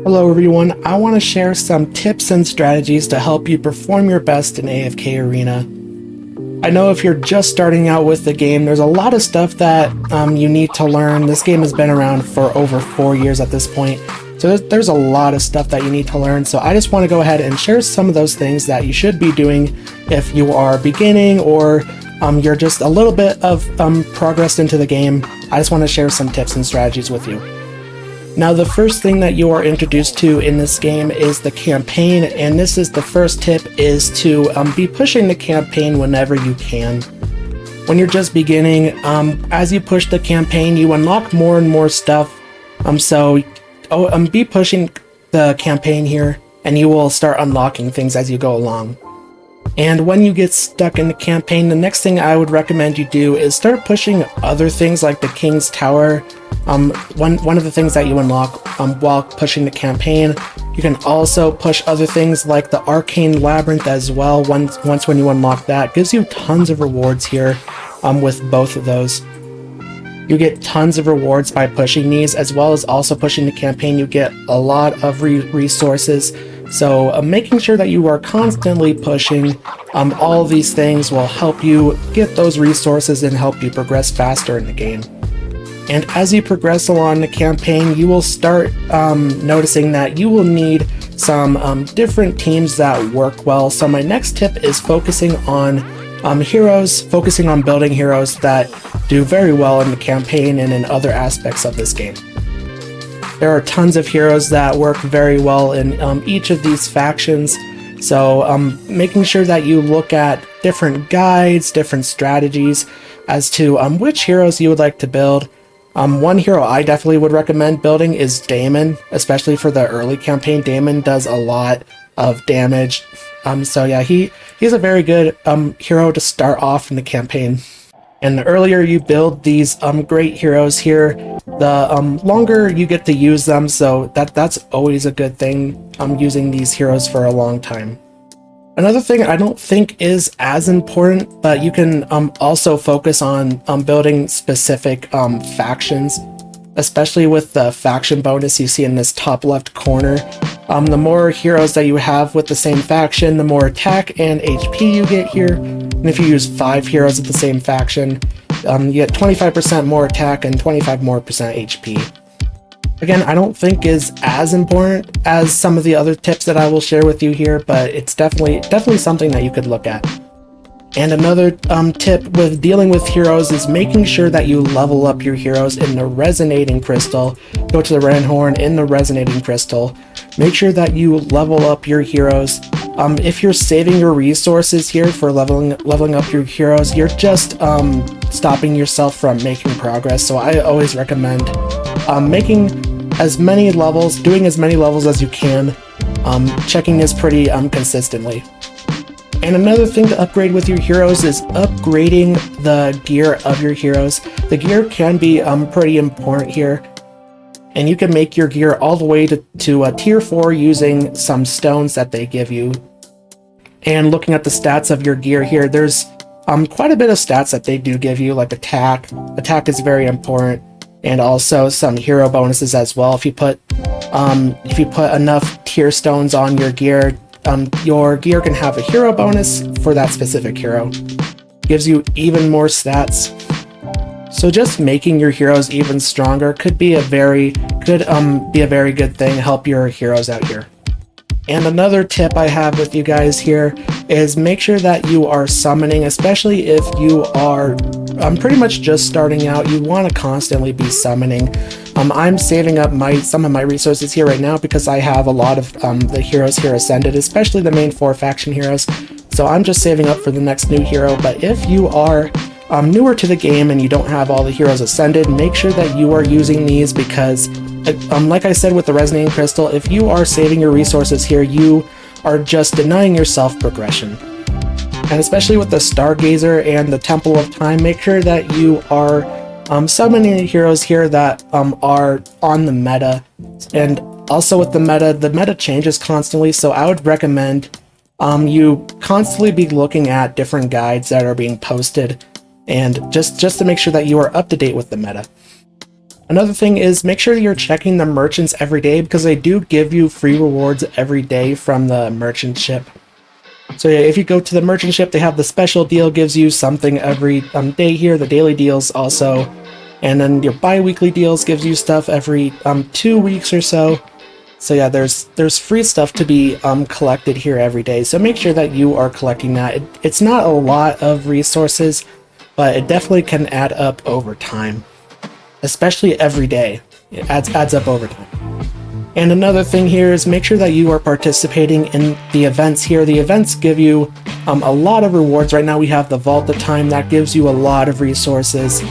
Hello everyone, I want to share some tips and strategies to help you perform your best in AFK Arena. I know if you're just starting out with the game, there's a lot of stuff that you need to learn. This game has been around for over 4 years at this point, so there's a lot of stuff that you need to learn. So I just want to go ahead and share some of those things that you should be doing if you are beginning or you're just a little bit of progress into the game. I just want to share some tips and strategies with you. Now, the first thing that you are introduced to in this game is the campaign, and this is the first tip, is to be pushing the campaign whenever you can. When you're just beginning, as you push the campaign, you unlock more and more stuff, be pushing the campaign here, and you will start unlocking things as you go along. And when you get stuck in the campaign, the next thing I would recommend you do is start pushing other things like the King's Tower. One of the things that you unlock while pushing the campaign. You can also push other things like the Arcane Labyrinth as well. Once when you unlock that, gives you tons of rewards here with both of those. You get tons of rewards by pushing these, as well as also pushing the campaign. You get a lot of resources. So making sure that you are constantly pushing all of these things will help you get those resources and help you progress faster in the game. And as you progress along the campaign, you will start noticing that you will need some different teams that work well. So my next tip is focusing on heroes, focusing on building heroes that do very well in the campaign and in other aspects of this game. There are tons of heroes that work very well in each of these factions, so making sure that you look at different guides, different strategies as to which heroes you would like to build. One hero I definitely would recommend building is Damon, especially for the early campaign. Damon does a lot of damage, so yeah, he's a very good hero to start off in the campaign. And the earlier you build these great heroes here, the longer you get to use them, so that's always a good thing, using these heroes for a long time. Another thing I don't think is as important, but you can also focus on building specific factions, especially with the faction bonus you see in this top left corner. The more heroes that you have with the same faction, the more attack and HP you get here. And if you use 5 heroes of the same faction, you get 25% more attack and 25% more HP. Again, I don't think is as important as some of the other tips that I will share with you here, but it's definitely something that you could look at. And another tip with dealing with heroes is making sure that you level up your heroes in the Resonating Crystal. Go to the Ren Horn in the Resonating Crystal. Make sure that you level up your heroes. If you're saving your resources here for leveling up your heroes, you're just stopping yourself from making progress. So I always recommend doing as many levels as you can, checking this pretty consistently. And another thing to upgrade with your heroes is upgrading the gear of your heroes. The gear can be pretty important here, and you can make your gear all the way to a tier 4 using some stones that they give you. And looking at the stats of your gear here, there's quite a bit of stats that they do give you, like attack. Attack is very important, and also some hero bonuses as well. If you put enough tier stones on your gear can have a hero bonus for that specific hero. Gives you even more stats. So just making your heroes even stronger could be a very good thing, help your heroes out here. And another tip I have with you guys here is make sure that you are summoning, especially if you are pretty much just starting out. You want to constantly be summoning. I'm saving up some of my resources here right now because I have a lot of the heroes here ascended, especially the main 4 faction heroes. So I'm just saving up for the next new hero. But if you are newer to the game and you don't have all the heroes ascended, make sure that you are using these because, like I said with the Resonating Crystal, if you are saving your resources here, you are just denying yourself progression. And especially with the Stargazer and the Temple of Time, make sure that you are summoning heroes here that are on the meta. And also with the meta changes constantly, so I would recommend you constantly be looking at different guides that are being posted, and just to make sure that you are up to date with the meta. Another thing is make sure you're checking the merchants every day, because they do give you free rewards every day from the merchant ship. So yeah, if you go to the merchant ship, they have the special deal, gives you something every day here, the daily deals also. And then your bi-weekly deals gives you stuff every 2 weeks or so. So yeah, there's free stuff to be collected here every day. So make sure that you are collecting that. It's not a lot of resources, but it definitely can add up over time. Especially every day. It adds up over time. And another thing here is make sure that you are participating in the events here. The events give you a lot of rewards. Right now we have the Vault of Time that gives you a lot of resources.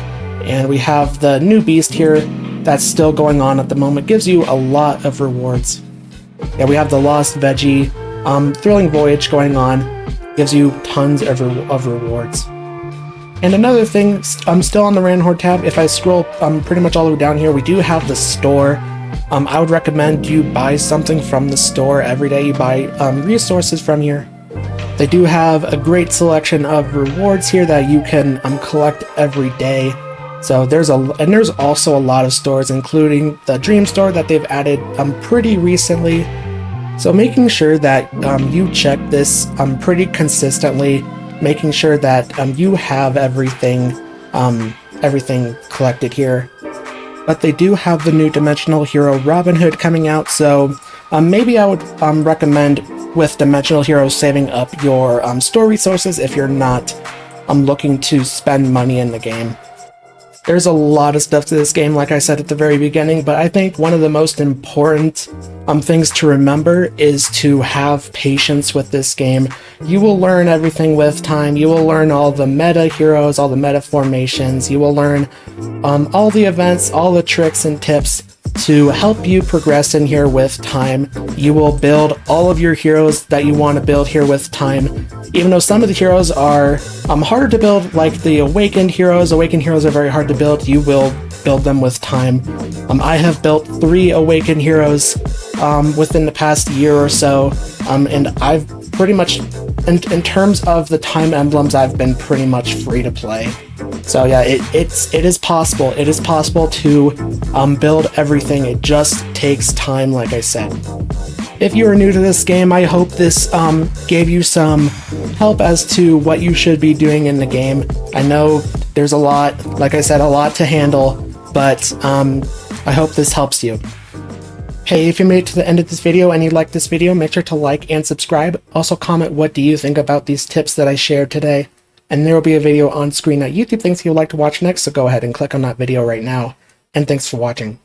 And we have the new beast here that's still going on at the moment. Gives you a lot of rewards. Yeah, we have the Lost Veggie Thrilling Voyage going on. Gives you tons of rewards. And another thing, I'm still on the Ranhorde tab. If I scroll pretty much all the way down here, we do have the store. I would recommend you buy something from the store every day. You buy resources from here. They do have a great selection of rewards here that you can collect every day. So there's also a lot of stores, including the Dream Store that they've added pretty recently. So making sure that you check this pretty consistently, making sure that you have everything collected here. But they do have the new Dimensional Hero Robin Hood coming out, so maybe I would recommend with Dimensional Hero saving up your store resources if you're not looking to spend money in the game. There's a lot of stuff to this game, like I said at the very beginning, but I think one of the most important things to remember is to have patience with this game. You will learn everything with time. You will learn all the meta heroes, all the meta formations. You will learn all the events, all the tricks and tips to help you progress in here with time. You will build all of your heroes that you want to build here with time. Even though some of the heroes are harder to build, like the Awakened heroes. Awakened heroes are very hard to build. You will build them with time. I have built 3 Awakened heroes within the past year or so, and I've pretty much, in terms of the time emblems, I've been pretty much free to play. So yeah, it is possible. It is possible to build everything. It just takes time, like I said. If you are new to this game, I hope this gave you some help as to what you should be doing in the game. I know there's a lot, like I said, a lot to handle, but I hope this helps you. Hey, if you made it to the end of this video and you liked this video, make sure to like and subscribe. Also comment what do you think about these tips that I shared today. And there will be a video on screen that YouTube thinks you would like to watch next, so go ahead and click on that video right now. And thanks for watching.